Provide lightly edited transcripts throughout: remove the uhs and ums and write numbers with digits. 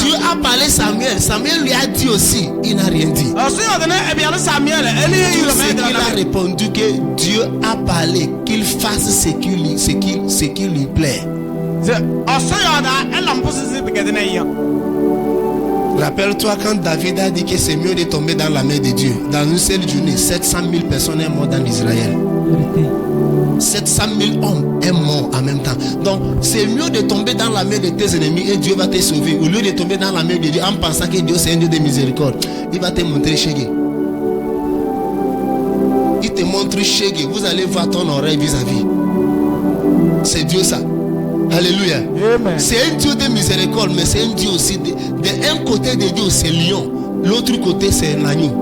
Dieu a parlé à Samuel. Samuel lui a dit aussi. Il n'a rien dit. Tout ce qu'il a répondu que Dieu a parlé, qu'il fasse ce qui lui plaît. Rappelle-toi quand David a dit que c'est mieux de tomber dans la main de Dieu. Dans une seule journée, 700 000 personnes sont mortes en Israël. 700 000 hommes sont morts en même temps. Donc, c'est mieux de tomber dans la main de tes ennemis et Dieu va te sauver. Au lieu de tomber dans la main de Dieu en pensant que Dieu c'est un Dieu de miséricorde. Il va te montrer chégué. Il te montre chégué. Vous allez voir ton oreille vis-à-vis. C'est Dieu ça. Alléluia. C'est un Dieu de miséricorde, mais c'est un Dieu aussi. De un côté de Dieu, c'est lion. L'autre côté, c'est l'agneau.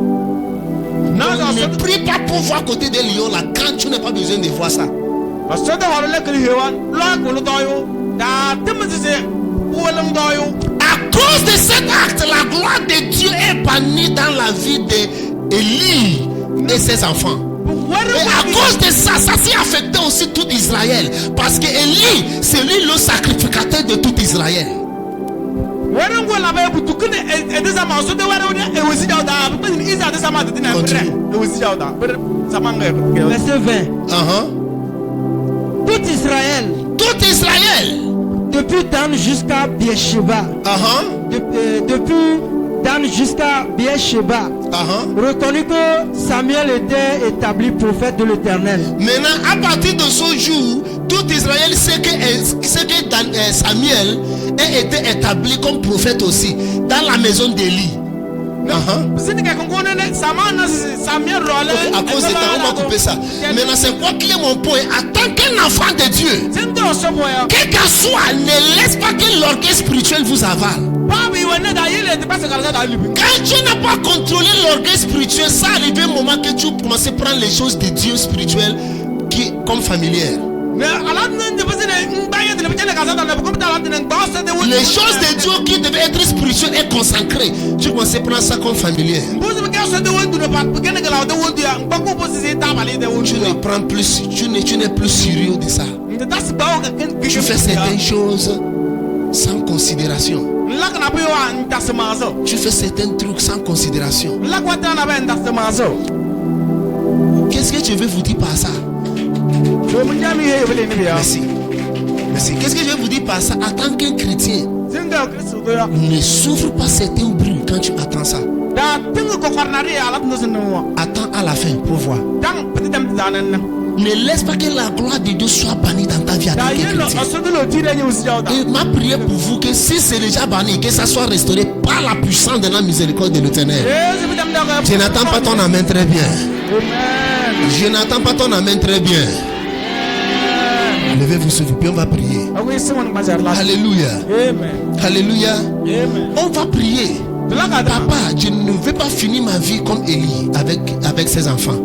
Ne prie pas pour voir côté des lions là quand tu n'as pas besoin de voir ça. À cause de cet acte, la gloire de Dieu est bannie dans la vie d'Élie et ses enfants. Et à cause de ça, ça s'est affecté aussi tout Israël. Parce que Élie, c'est lui le sacrificateur de tout Israël. Verset 20. Tout Israël, depuis Dan jusqu'à Beersheba, depuis Dan jusqu'à Beersheba, reconnu que Samuel était établi prophète de l'Éternel. Maintenant, à partir de ce jour, tout Israël sait que Samuel a été établi comme prophète aussi dans la maison d'Élie. À cause de ça, on va couper ça. Maintenant, c'est quoi qui est mon point? En tant qu'un enfant de Dieu, quel qu'en soit, ne laisse pas que l'orgueil spirituel vous avale. Quand tu n'as pas contrôlé l'orgueil spirituel, ça arrive un moment que tu commences à prendre les choses de Dieu spirituel comme familières. Les choses de Dieu qui devaient être spirituelles et consacrées, tu commences à prendre ça comme familière. Tu ne prends plus, tu n'es plus sérieux de ça. Tu fais certaines choses sans considération. Tu fais certains trucs sans considération. Qu'est-ce que tu veux vous dire par ça? Merci. Merci. Qu'est-ce que je vais vous dire par ça? En tant qu'un chrétien, ne souffre pas certains bruits quand tu attends ça. Attends à la fin pour voir. Ne laisse pas que la gloire de Dieu soit bannie dans ta vie. Et ma prière pour vous, que si c'est déjà banni, que ça soit restauré par la puissance de la miséricorde de l'Éternel. Je n'attends pas ton amen très bien. Je n'attends pas ton amen très bien. Levez-vous s'il vous plaît, on va prier. Alléluia. Alléluia. On va prier. Papa, je ne veux pas finir ma vie comme Élie avec ses enfants.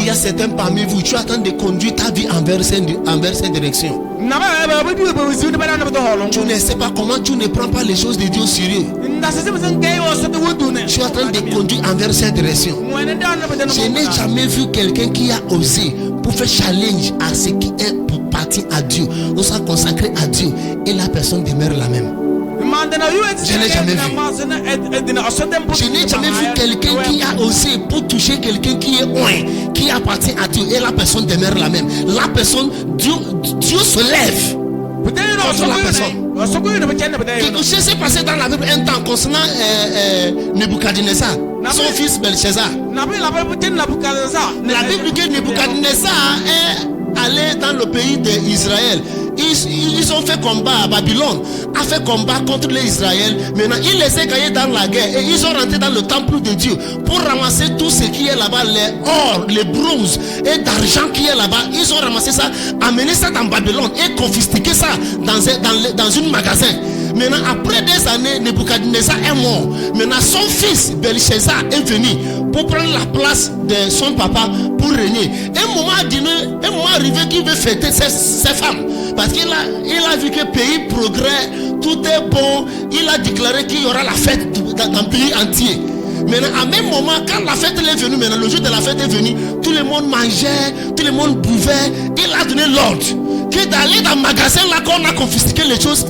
Il y a certains parmi vous, tu attends de conduire ta vie envers cette direction. Tu ne sais pas comment, tu ne prends pas les choses de Dieu au sérieux. Tu attends de conduire envers cette direction. Je n'ai jamais vu quelqu'un qui a osé pour faire challenge à ce qui est pour partir à Dieu, ou soit consacré à Dieu, et la personne demeure la même. Je n'ai jamais vu. Je n'ai jamais vu quelqu'un qui a osé pour toucher quelqu'un qui est loin, qui appartient à Dieu, et la personne demeure la même. La personne, Dieu se lève contre la personne. Quelque chose s'est passé dans la Bible un temps concernant Nebuchadnezzar, son fils Belshazzar. La Bible dit que Nebuchadnezzar est allé dans le pays d'Israël. Ils ont fait combat à Babylone, a fait combat contre les Israël. Maintenant, ils les ont gagnés dans la guerre et ils ont rentré dans le temple de Dieu pour ramasser tout ce qui est là-bas, les or, les bronzes et d'argent qui est là-bas. Ils ont ramassé ça, amené ça dans Babylone et confisqué ça dans un magasin. Maintenant, après des années, Nebuchadnezzar est mort. Maintenant, son fils Belshazzar est venu pour prendre la place de son papa pour régner. Un moment arrivé qu'il veut fêter ses femmes. Parce qu'il a vu que le pays progresse, tout est bon. Il a déclaré qu'il y aura la fête dans le pays entier. Maintenant, à même moment, quand la fête est venue, maintenant, le jour de la fête est venu, tout le monde mangeait, tout le monde buvait. Il a donné l'ordre que d'aller dans le magasin là qu'on a confisqué les choses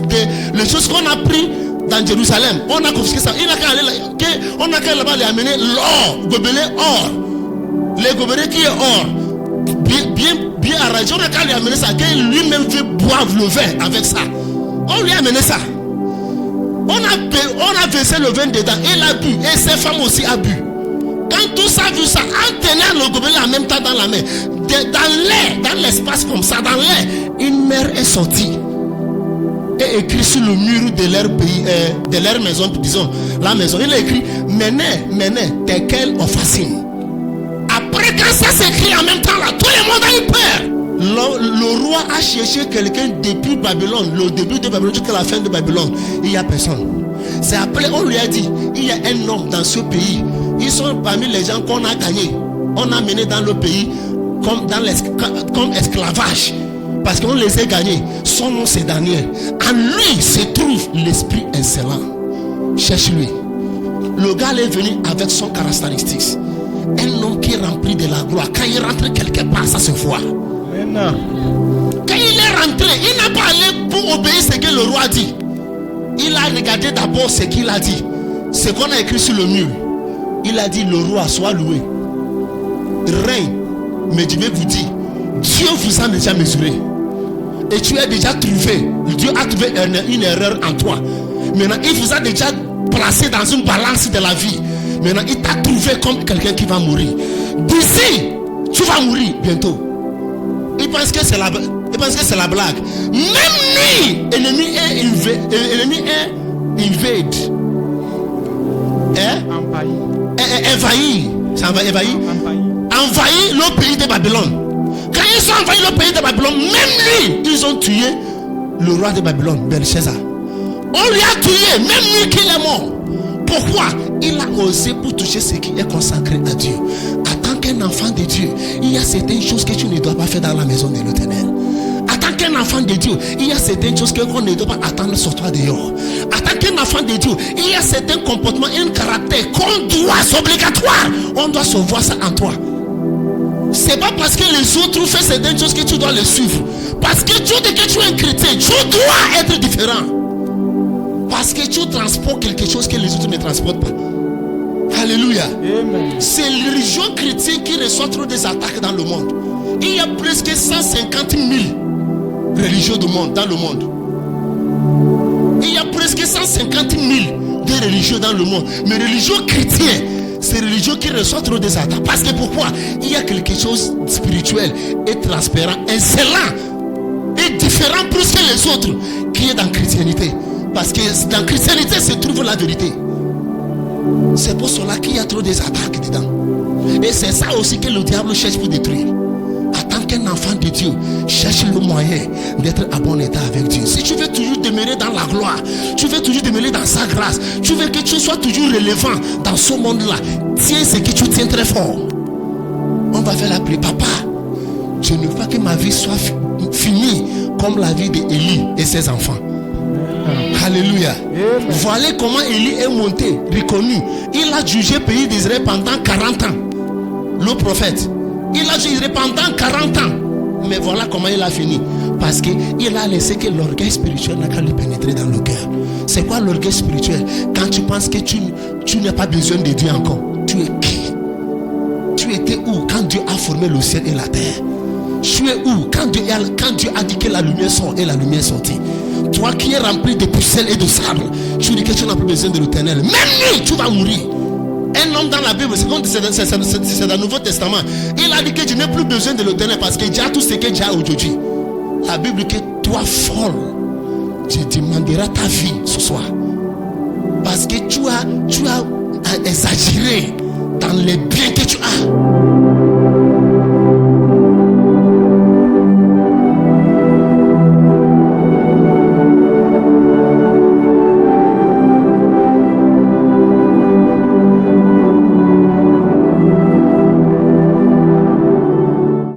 qu'on a pris dans Jérusalem. On a confisqué ça. Il a qu'à aller là, on a qu'à là-bas les amener l'or, gobelet or. Les gobelets qui est or, bien arrangé. On a qu'à lui amener ça, qu'il lui-même veut boire le vin avec ça. On lui a amené ça. On a versé le vin dedans. Il a bu. Et ses femmes aussi a bu. Quand tout ça a vu ça, en tenant le gobelet en même temps dans la main, dans l'air, dans l'espace comme ça, dans l'air, une mère est sortie et écrit sur le mur de leur pays, de leur maison, disons, la maison. Il a écrit Méné, tekel ofacine. Après, quand ça s'écrit en même temps, là, tout le monde a eu peur. Le roi a cherché quelqu'un depuis Babylone, le début de Babylone jusqu'à la fin de Babylone. Il n'y a personne. C'est après, on lui a dit, il y a un homme dans ce pays. Ils sont parmi les gens qu'on a gagnés. On a mené dans le pays comme esclavage. Parce qu'on les a gagnés. Son nom c'est Daniel. En lui se trouve l'esprit excellent. Cherche-lui. Le gars est venu avec son caractéristique. Un homme qui est rempli de la gloire. Quand il rentre quelque part, ça se voit. Quand il est rentré, il n'a pas allé pour obéir ce que le roi dit. Il a regardé d'abord ce qu'il a dit. Ce qu'on a écrit sur le mur. Il a dit, le roi soit loué. Règne. Mais je vais vous dire, Dieu vous a déjà mesuré. Et tu as déjà trouvé. Dieu a trouvé une erreur en toi. Maintenant, il vous a déjà placé dans une balance de la vie. Maintenant, il t'a trouvé comme quelqu'un qui va mourir. D'ici, tu vas mourir bientôt. Il pense que c'est la blague. Même lui, ennemi est invade. Envahir. Ça va envahir. Envahir le pays de Babylone. Quand ils ont envahi le pays de Babylone, même lui, ils ont tué le roi de Babylone, Belshazzar. On lui a tué, même lui qu'il est mort. Pourquoi? Il a osé pour toucher ce qui est consacré à Dieu. En tant qu'un enfant de Dieu, il y a certaines choses que tu ne dois pas faire dans la maison de l'Éternel. En tant qu'un enfant de Dieu, il y a certaines choses qu'on ne doit pas attendre sur toi dehors. En tant qu'un enfant de Dieu, il y a certains comportements, un caractère qu'on doit, c'est obligatoire. On doit se voir ça en toi. C'est pas parce que les autres font certaines choses que tu dois les suivre. Parce que tu dis que tu es un chrétien, tu dois être différent. Parce que tu transportes quelque chose que les autres ne transportent pas. Alléluia. C'est la religion chrétienne qui reçoit trop des attaques dans le monde. Il y a plus que 150 000 religions dans le monde. Il y a presque 150 000 de religions dans le monde. Mais religion chrétienne, c'est religion qui reçoit trop des attaques. Parce que pourquoi? Il y a quelque chose de spirituel et transparent, excellent et différent plus que les autres qui est dans la chrétienté. Parce que dans la chrétienté se trouve la vérité. C'est pour cela qu'il y a trop des attaques dedans. Et c'est ça aussi que le diable cherche pour détruire. En tant qu'un enfant de Dieu, cherche le moyen d'être à bon état avec Dieu. Si tu veux toujours demeurer dans la gloire, tu veux toujours demeurer dans sa grâce, tu veux que tu sois toujours relevant dans ce monde-là, tiens ce que tu tiens très fort. On va faire la prière. Papa, je ne veux pas que ma vie soit finie comme la vie d'Élie et ses enfants. Alléluia. Voilà comment Élie est monté, reconnu. Il a jugé le pays d'Israël pendant 40 ans. Le prophète. Il a jugé pendant 40 ans. Mais voilà comment il a fini. Parce qu'il a laissé que l'orgueil spirituel n'a qu'à lui pénétrer dans le cœur. C'est quoi l'orgueil spirituel? Quand tu penses que tu n'as pas besoin de Dieu encore. Tu es qui? Tu étais où quand Dieu a formé le ciel et la terre? Tu es où quand Dieu a dit que la lumière sort et la lumière sortit? Toi qui es rempli de pucelle et de sable, tu dis que tu n'as plus besoin de l'Éternel. Même lui, tu vas mourir. Un homme dans la Bible, c'est dans le Nouveau Testament. Il a dit que tu n'as plus besoin de l'Éternel parce que tu as tout ce que tu as aujourd'hui. La Bible dit que toi folle, tu demanderas ta vie ce soir. Parce que tu as exagéré dans les biens que tu as.